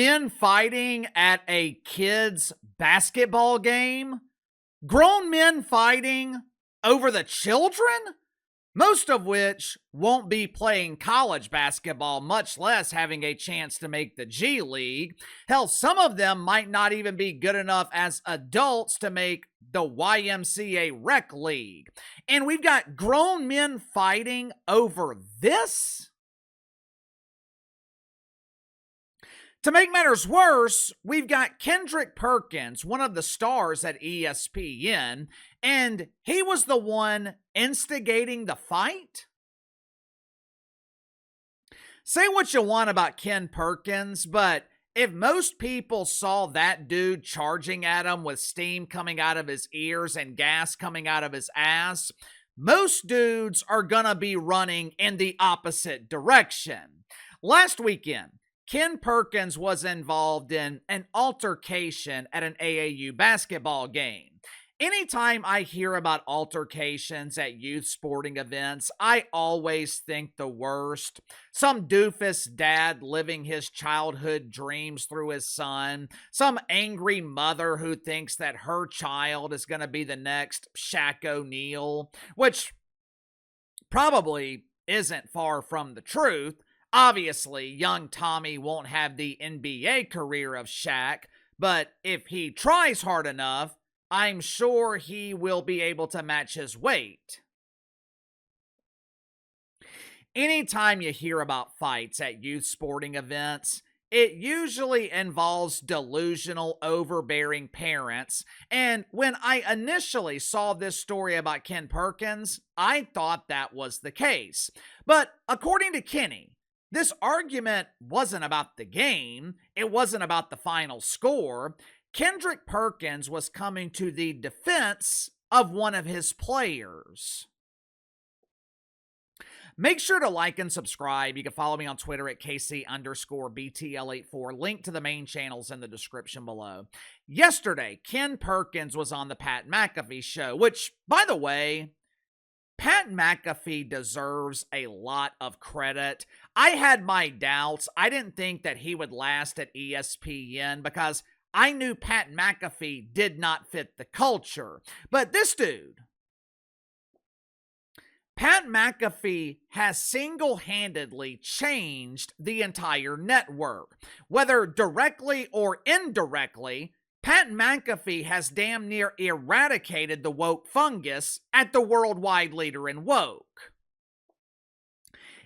men fighting at a kids' basketball game? Grown men fighting over the children? Most of which won't be playing college basketball, much less having a chance to make the G League. Hell, some of them might not even be good enough as adults to make the YMCA Rec League. And we've got grown men fighting over this? To make matters worse, we've got Kendrick Perkins, one of the stars at ESPN, and he was the one instigating the fight? Say what you want about Ken Perkins, but if most people saw that dude charging at him with steam coming out of his ears and gas coming out of his ass, most dudes are gonna be running in the opposite direction. Last weekend, Ken Perkins was involved in an altercation at an AAU basketball game. Anytime I hear about altercations at youth sporting events, I always think the worst. Some doofus dad living his childhood dreams through his son. Some angry mother who thinks that her child is going to be the next Shaq O'Neal, which probably isn't far from the truth. Obviously, young Tommy won't have the NBA career of Shaq, but if he tries hard enough, I'm sure he will be able to match his weight. Anytime you hear about fights at youth sporting events, it usually involves delusional, overbearing parents. And when I initially saw this story about Ken Perkins, I thought that was the case. But according to Kenny, this argument wasn't about the game. It wasn't about the final score. Kendrick Perkins was coming to the defense of one of his players. Make sure to like and subscribe. You can follow me on Twitter at KC_BTL84. Link to the main channels in the description below. Yesterday, Ken Perkins was on the Pat McAfee show, which, by the way, Pat McAfee deserves a lot of credit. I had my doubts. I didn't think that he would last at ESPN because I knew Pat McAfee did not fit the culture. But this dude, Pat McAfee, has single-handedly changed the entire network. Whether directly or indirectly, Pat McAfee has damn near eradicated the woke fungus at the worldwide leader in woke.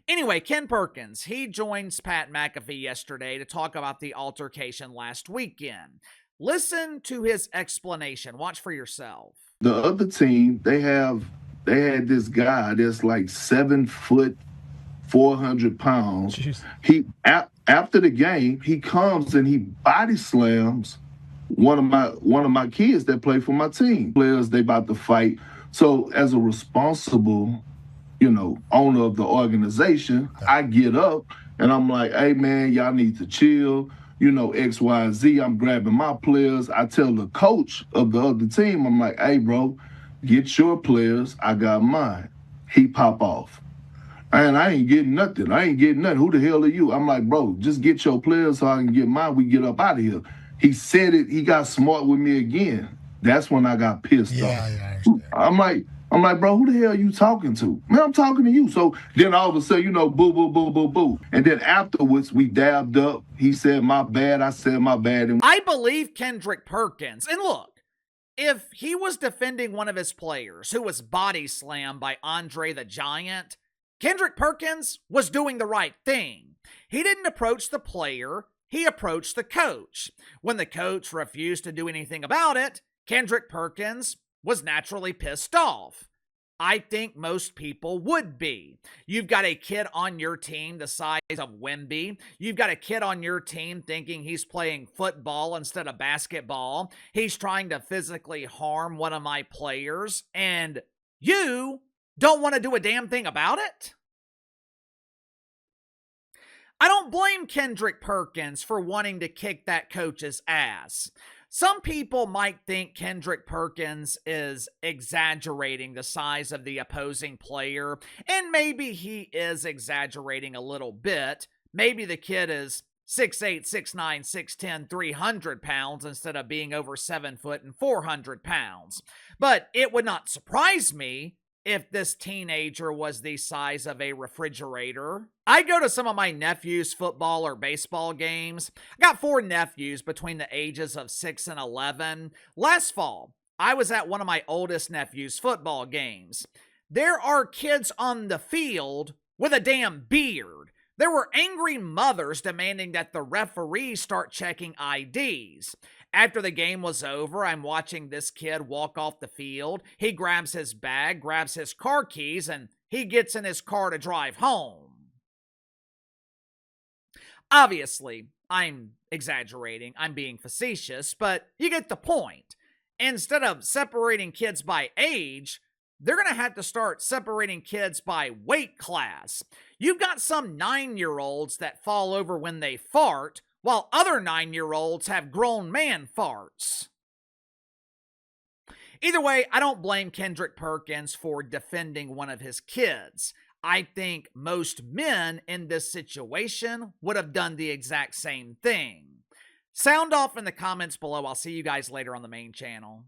Anyway, Ken Perkins, he joins Pat McAfee yesterday to talk about the altercation last weekend. Listen to his explanation. Watch for yourself. The other team, they had this guy that's like 7 foot, 400 pounds. Jeez. After the game, he comes and he body slams one of my kids that play for my team. Players, they about to fight. So as a responsible, owner of the organization, I get up and I'm like, hey man, y'all need to chill, X, Y, Z. I'm grabbing my players. I tell the coach of the other team, I'm like, hey bro, get your players, I got mine. He pop off. And I ain't getting nothing. Who the hell are you? I'm like, bro, just get your players so I can get mine. We get up out of here. He said it. He got smart with me again. That's when I got pissed off. Yeah, I'm like, bro, who the hell are you talking to? Man, I'm talking to you. So then all of a sudden, boo, boo, boo, boo, boo. And then afterwards, we dabbed up. He said my bad. I said my bad. And I believe Kendrick Perkins. And look, if he was defending one of his players who was body slammed by Andre the Giant, Kendrick Perkins was doing the right thing. He didn't approach the player. He approached the coach. When the coach refused to do anything about it, Kendrick Perkins was naturally pissed off. I think most people would be. You've got a kid on your team the size of Wemby. You've got a kid on your team thinking he's playing football instead of basketball. He's trying to physically harm one of my players, and you don't want to do a damn thing about it? I don't blame Kendrick Perkins for wanting to kick that coach's ass. Some people might think Kendrick Perkins is exaggerating the size of the opposing player, and maybe he is exaggerating a little bit. Maybe the kid is 6'8", 6'9", 6'10", 300 pounds instead of being over 7 foot and 400 pounds. But it would not surprise me if this teenager was the size of a refrigerator. I go to some of my nephew's football or baseball games. I got 4 nephews between the ages of 6 and 11. Last fall, I was at one of my oldest nephew's football games. There are kids on the field with a damn beard. There were angry mothers demanding that the referees start checking IDs. After the game was over, I'm watching this kid walk off the field. He grabs his bag, grabs his car keys, and he gets in his car to drive home. Obviously, I'm exaggerating. I'm being facetious, but you get the point. Instead of separating kids by age, they're going to have to start separating kids by weight class. You've got some 9-year-olds that fall over when they fart, while other 9-year-olds have grown man farts. Either way, I don't blame Kendrick Perkins for defending one of his kids. I think most men in this situation would have done the exact same thing. Sound off in the comments below. I'll see you guys later on the main channel.